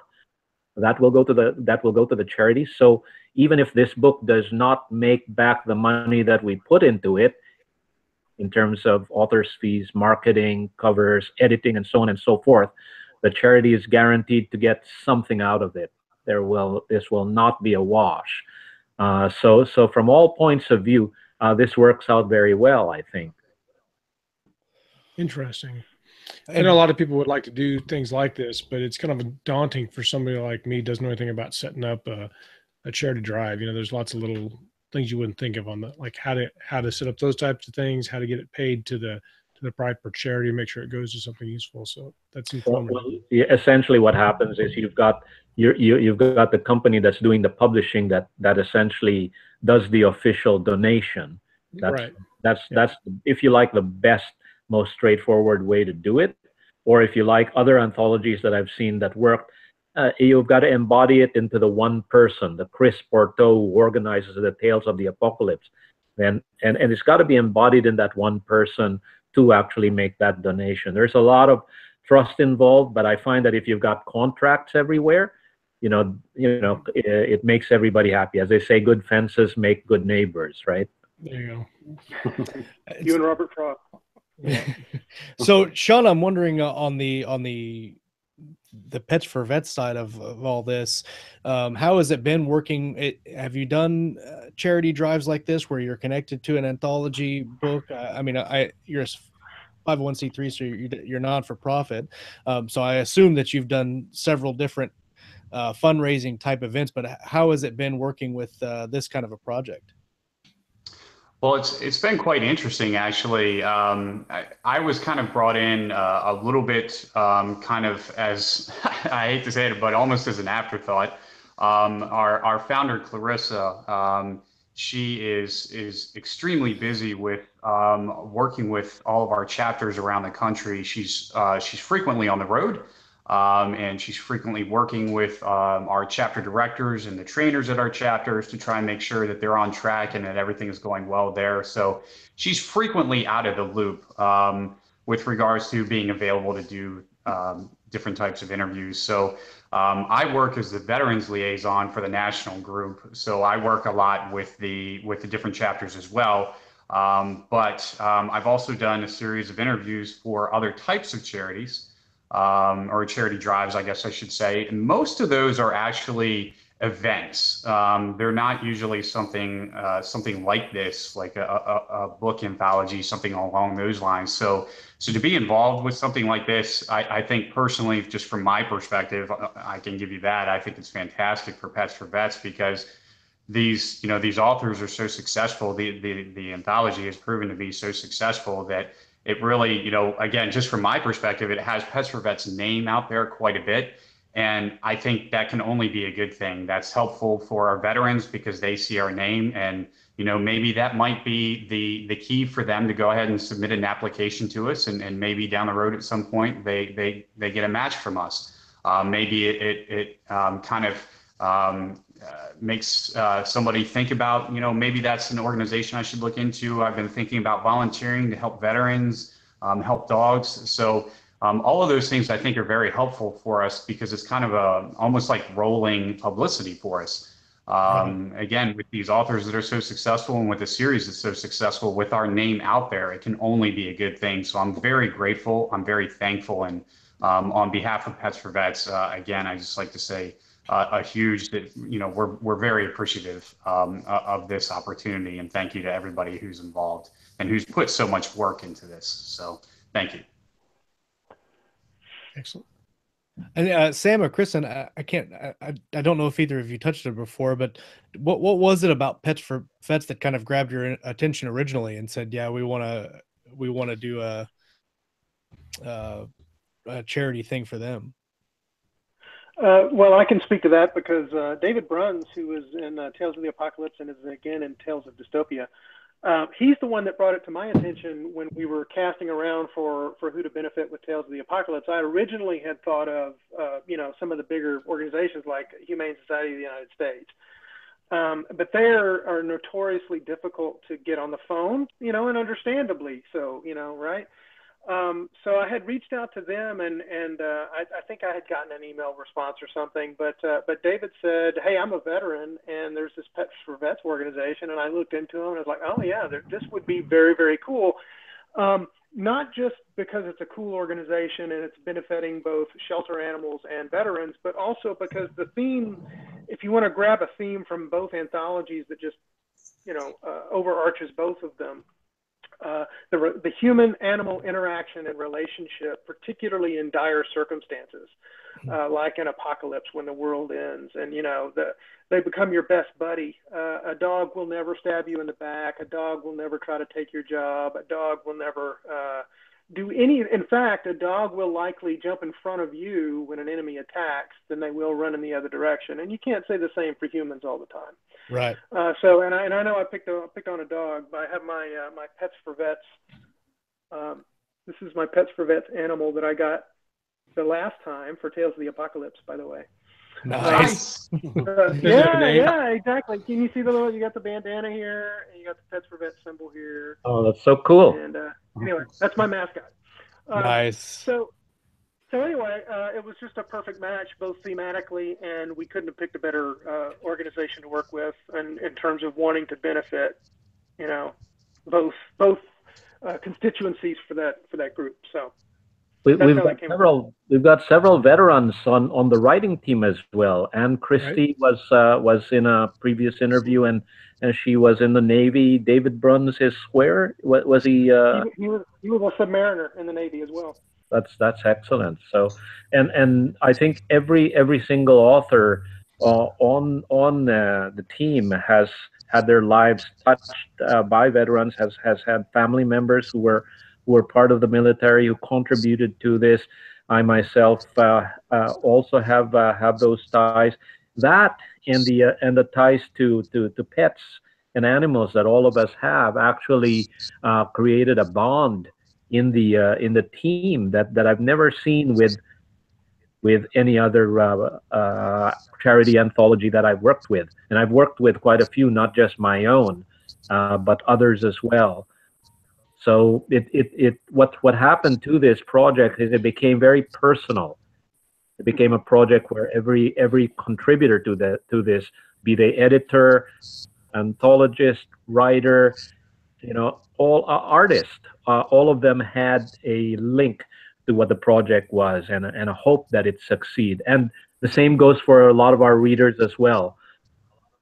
that will go to the charity. So even if this book does not make back the money that we put into it, in terms of author's fees, marketing, covers, editing, and so on and so forth, the charity is guaranteed to get something out of it. This will not be a wash. So from all points of view, this works out very well, I think. Interesting. I know a lot of people would like to do things like this, but it's kind of daunting for somebody like me who doesn't know anything about setting up a charity drive. There's lots of little things you wouldn't think of on like how to set up those types of things, how to get it paid to the proper charity, make sure it goes to something useful. So that's informative. Well, essentially, what happens is you've got the company that's doing the publishing that essentially does the official donation. That's if you like, the best, most straightforward way to do it. Or if you like other anthologies that I've seen that work, you've got to embody it into the one person, the Chris Porto who organizes the Tails of the Apocalypse. And it's got to be embodied in that one person to actually make that donation. There's a lot of trust involved, but I find that if you've got contracts everywhere, it makes everybody happy. As they say, good fences make good neighbors, right? There you go. You and Robert Frost. Yeah. So, Sean, I'm wondering on the Pets for Vets side of all this, how has it been working? Have you done charity drives like this where you're connected to an anthology book? I mean, you're 501c3, so you're non-for-profit. So I assume that you've done several different fundraising type events, but how has it been working with this kind of a project? Well, it's been quite interesting, actually. I was kind of brought in a little bit, kind of as I hate to say it, but almost as an afterthought. Our founder Clarissa, she is extremely busy with working with all of our chapters around the country. She's frequently on the road. And she's frequently working with our chapter directors and the trainers at our chapters to try and make sure that they're on track and that everything is going well there. So she's frequently out of the loop with regards to being available to do different types of interviews. So I work as the veterans liaison for the national group. So I work a lot with the different chapters as well. But I've also done a series of interviews for other types of charities. Or charity drives, I guess I should say. And most of those are actually events. They're not usually something like this, like a book anthology, something along those lines. So to be involved with something like this, I think personally, just from my perspective, I can give you that. I think it's fantastic for Pets for Vets because these authors are so successful. The anthology has proven to be so successful that it really, again, just from my perspective, it has Pets for Vets name out there quite a bit. And I think that can only be a good thing. That's helpful for our veterans because they see our name, and maybe that might be the key for them to go ahead and submit an application to us, and maybe down the road at some point they get a match from us. Maybe it kind of makes somebody think about, maybe that's an organization I should look into. I've been thinking about volunteering to help veterans, help dogs. So all of those things I think are very helpful for us because it's kind of almost like rolling publicity for us. Again, with these authors that are so successful and with a series that's so successful, with our name out there, it can only be a good thing. So I'm very grateful. I'm very thankful. And on behalf of Pets for Vets, again, I just like to say, a huge, we're very appreciative of this opportunity, and thank you to everybody who's involved and who's put so much work into this. So thank you. Excellent. And Sam or Kristen, I don't know if either of you touched it before, but what was it about Pets for Vets that kind of grabbed your attention originally and said, yeah, we want to do a charity thing for them? Well, I can speak to that because David Bruns, who is in Tails of the Apocalypse and is again in Tails of Dystopia, he's the one that brought it to my attention when we were casting around for who to benefit with Tails of the Apocalypse. I originally had thought of, some of the bigger organizations like Humane Society of the United States. But they are notoriously difficult to get on the phone, and understandably so, right? So I had reached out to them, and I think I had gotten an email response or something. But David said, "Hey, I'm a veteran, and there's this Pets for Vets organization." And I looked into them, and I was like, "Oh yeah, this would be very, very cool." Not just because it's a cool organization and it's benefiting both shelter animals and veterans, but also because the theme, if you want to grab a theme from both anthologies that just overarches both of them. The human-animal interaction and relationship, particularly in dire circumstances, like an apocalypse when the world ends, and they become your best buddy. A dog will never stab you in the back. A dog will never try to take your job. A dog will never do any. In fact, a dog will likely jump in front of you when an enemy attacks than they will run in the other direction. And you can't say the same for humans all the time. Right. So, and I know I picked on a dog, but I have my my Pets for Vets. This is my Pets for Vets animal that I got the last time for Tails of the Apocalypse, by the way. Nice. Yeah, exactly. Can you see you got the bandana here, and you got the Pets for Vets symbol here. Oh, that's so cool. And anyway, that's my mascot. Nice. So anyway, it was just a perfect match, both thematically, and we couldn't have picked a better organization to work with, and in terms of wanting to benefit, both constituencies for that group. So We've got several veterans on the writing team as well. And Christie was in a previous interview, and she was in the Navy. David Bruns is where was he? He was a submariner in the Navy as well. That's excellent. So, and I think every single author on the team has had their lives touched by veterans, has had family members who were part of the military, who contributed to this. I myself also have those ties. That and the ties to pets and animals that all of us have actually created a bond in the team that I've never seen with any other charity anthology that I've worked with. And I've worked with quite a few, not just my own, but others as well. So what happened to this project is it became very personal. It became a project where every contributor to this, be they editor, anthologist, writer, all artists, all of them had a link to what the project was and a hope that it succeed. And the same goes for a lot of our readers as well.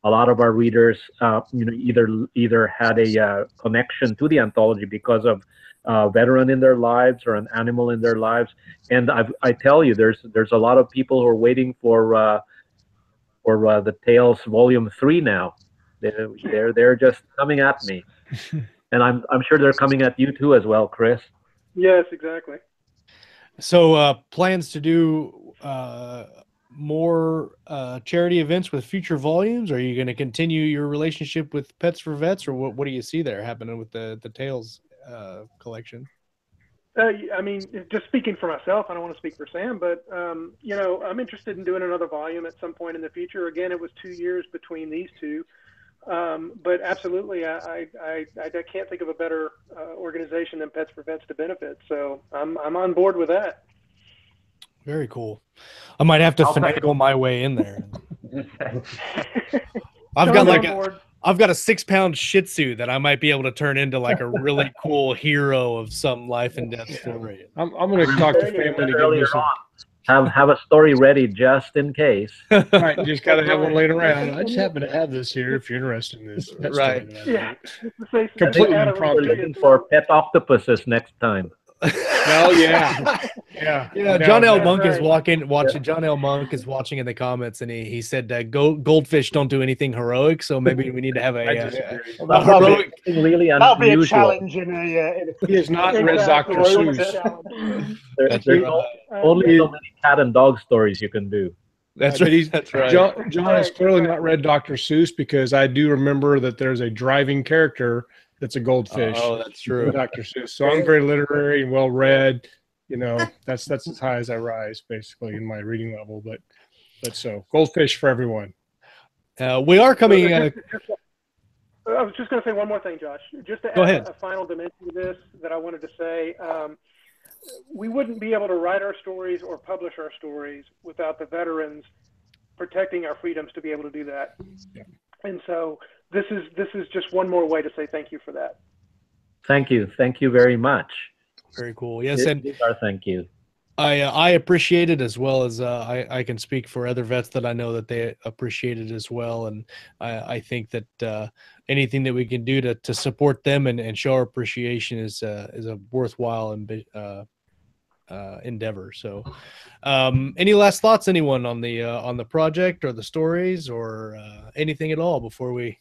A lot of our readers, either had a connection to the anthology because of a veteran in their lives or an animal in their lives. And I tell you, there's a lot of people who are waiting for the Tails Volume 3 now. They're just coming at me, and I'm sure they're coming at you too as well, Chris. Yes, exactly. So plans to do more charity events with future volumes? Are you going to continue your relationship with Pets for Vets, or what do you see there happening with the Tails collection? I mean, just speaking for myself, I don't want to speak for Sam, but I'm interested in doing another volume at some point in the future. Again, it was 2 years between these two, but absolutely, I can't think of a better organization than Pets for Vets to benefit. So I'm on board with that. Very cool. I might have to finagle my way in there. I've got a 6-pound Shih Tzu that I might be able to turn into like a really cool hero of some life and death story. I'm going to talk to family to give this have a story ready just in case. Right, you just got to have one laid around. I just happen to have this here if you're interested in this. That's right. Yeah. Completely We're looking for pet octopuses next time. No, yeah. John L. Monk is watching. John L. Monk is watching in the comments, and he said goldfish don't do anything heroic, so maybe we need to have a heroic. Really that'll be a unusual. challenge in a He is not read Dr. Seuss. There's only so many cat and dog stories you can do. That's right. That's right. John has clearly not read Dr. Seuss, because I do remember that there's a driving character that's a goldfish. Oh, that's true. Dr. Seuss. So I'm very literary and well read. That's as high as I rise, basically, in my reading level. But so goldfish for everyone. We are coming. I was just going to say one more thing, Josh. Just to add a final dimension to this that I wanted to say. We wouldn't be able to write our stories or publish our stories without the veterans protecting our freedoms to be able to do that. Yeah. And so this is just one more way to say thank you for that. Thank you very much. Very cool. Yes, and thank you. I appreciate it, as well as I can speak for other vets that I know that they appreciate it as well. And I think that anything that we can do to support them and show our appreciation is a worthwhile endeavor. So any last thoughts, anyone, on the project or the stories or anything at all before we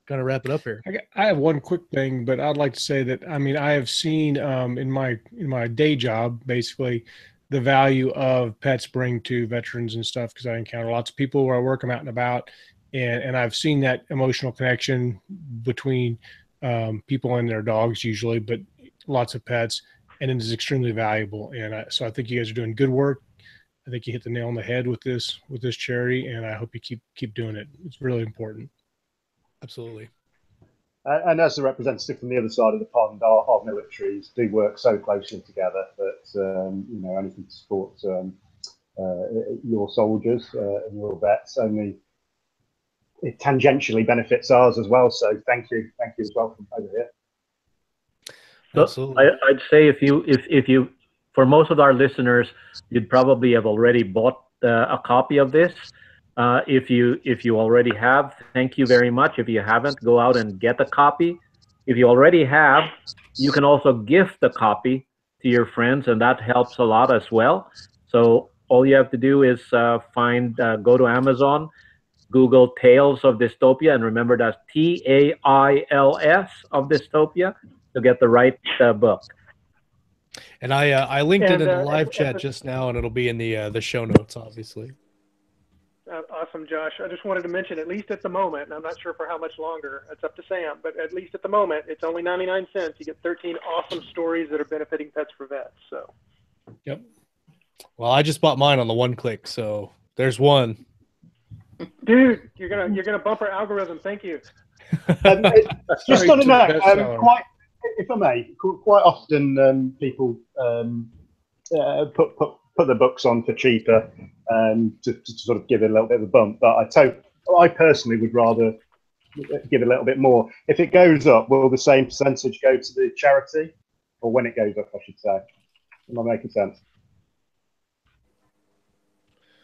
kind of wrap it up here? I have one quick thing, but I'd like to say that, I mean, I have seen in my day job, basically, the value of pets bring to veterans and stuff, because I encounter lots of people where I work, I'm out and about, and I've seen that emotional connection between people and their dogs usually, but lots of pets, and it is extremely valuable. And so I think you guys are doing good work. I think you hit the nail on the head with this charity, and I hope you keep doing it. It's really important. Absolutely. And as a representative from the other side of the pond, our militaries do work so closely together that anything to support your soldiers and your vets only it tangentially benefits ours as well. So thank you as well from over here. So I'd say if for most of our listeners, you'd probably have already bought a copy of this. If you already have, thank you very much. If you haven't, go out and get a copy. If you already have, you can also gift a copy to your friends, and that helps a lot as well. So all you have to do is go to Amazon, Google Tales of Dystopia, and remember that's Tails of Dystopia to get the right book. And I linked it in the And, live chat just now, and it'll be in the show notes, obviously. Awesome, Josh. I just wanted to mention, at least at the moment, and I'm not sure for how much longer, it's up to Sam, but at least at the moment, it's only 99 cents. You get 13 awesome stories that are benefiting Pets for Vets. So, Yep. Well, I just bought mine on the one click, so there's one. dude, you're gonna bump our algorithm. Thank you. Just Sorry on a to note, the bestseller. quite, if I may, quite often people put the books on for cheaper to sort of give it a little bit of a bump. But I personally would rather give it a little bit more. If it goes up, will the same percentage go to the charity, or when it goes up, I should say? Am I making sense?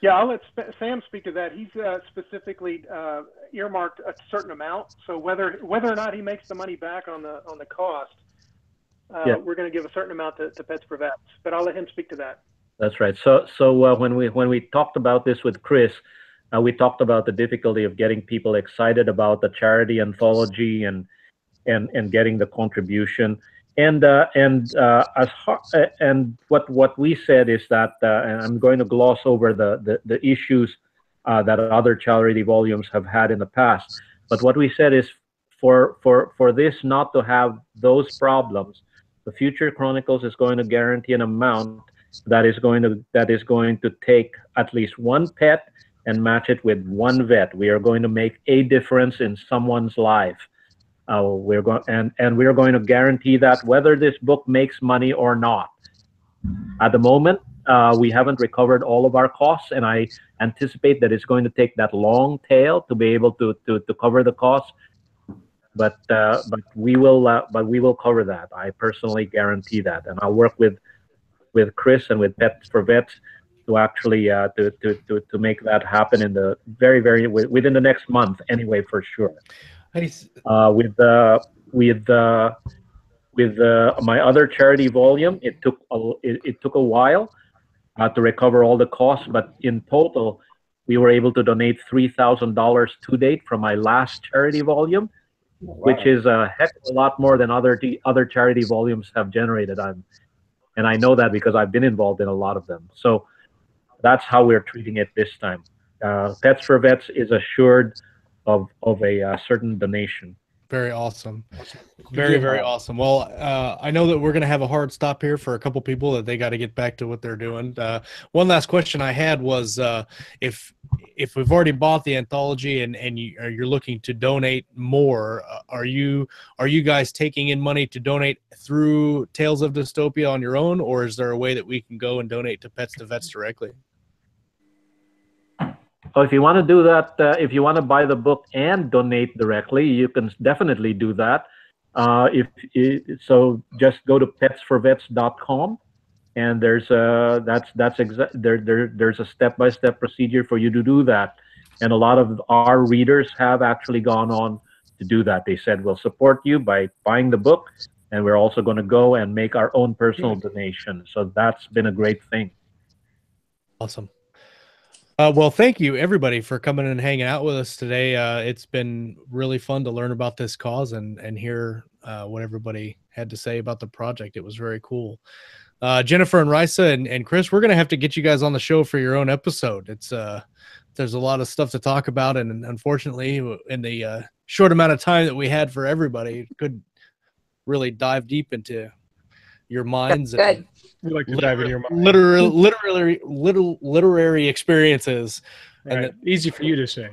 Yeah, I'll let Sam speak to that. He's specifically earmarked a certain amount. So whether or not he makes the money back on the cost, we're going to give a certain amount to Pets for Vets. But I'll let him speak to that. That's right. So when we talked about this with Chris, we talked about the difficulty of getting people excited about the charity anthology and getting the contribution. And what we said is that, and I'm going to gloss over the issues that other charity volumes have had in the past. But what we said is for this not to have those problems, the Future Chronicles is going to guarantee an amount that is going to take at least one pet and match it with one vet. We are going to make a difference in someone's life. We're going to guarantee that whether this book makes money or not. At the moment, we haven't recovered all of our costs, and I anticipate that it's going to take that long tail to be able to cover the costs. But we will cover that. I personally guarantee that, and I'll work with Chris and with Pets for Vets to actually to make that happen in the within the next month anyway, for sure. With my other charity volume, it took a while to recover all the costs, but in total, we were able to donate $3,000 to date from my last charity volume, which is a heck of a lot more than other charity volumes have generated. And I know that because I've been involved in a lot of them. So that's how we're treating it this time. Pets for Vets is assured of a certain donation. Very awesome. Very awesome. Well, I know that we're going to have a hard stop here for a couple people that they got to get back to what they're doing. One last question I had was if we've already bought the anthology and you're looking to donate more, are you guys taking in money to donate through Tales of Dystopia on your own, or is there a way that we can go and donate to Pets to Vets directly? So if you want to do that, if you want to buy the book and donate directly, you can definitely do that. So just go to petsforvets.com, and there's a step-by-step procedure for you to do that. And a lot of our readers have actually gone on to do that. They said, we'll support you by buying the book, and we're also going to go and make our own personal donation. So that's been a great thing. Awesome. Well, thank you, everybody, for coming and hanging out with us today. It's been really fun to learn about this cause and hear what everybody had to say about the project. It was very cool. Jennifer and Risa and Chris, we're going to have to get you guys on the show for your own episode. It's there's a lot of stuff to talk about, and unfortunately, in the short amount of time that we had for everybody, could really dive deep into your minds. Good. We like to dive into your mind. Literary experiences. Right. And Easy for you to say.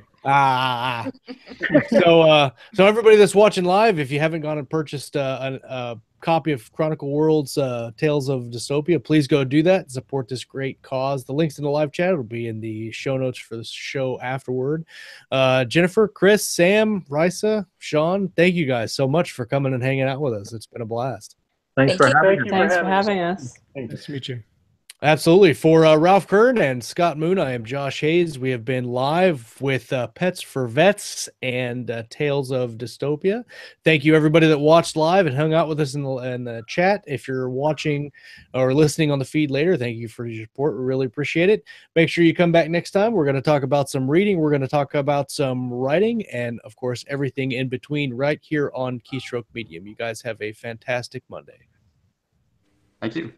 So everybody that's watching live, if you haven't gone and purchased a copy of Chronicle World's Tales of Dystopia, please go do that. Support this great cause. The links in the live chat will be in the show notes for the show afterward. Jennifer, Chris, Sam, Risa, Sean, thank you guys so much for coming and hanging out with us. It's been a blast. Thanks Thank for you. having Thank us. you Thanks for for having us. Thank you. Nice to meet you. Absolutely. For Ralph Kern and Scott Moon, I am Josh Hayes. We have been live with Pets for Vets and Tales of Dystopia. Thank you, everybody that watched live and hung out with us in the chat. If you're watching or listening on the feed later, thank you for your support. We really appreciate it. Make sure you come back next time. We're going to talk about some reading. We're going to talk about some writing and, of course, everything in between right here on Keystroke Medium. You guys have a fantastic Monday. Thank you.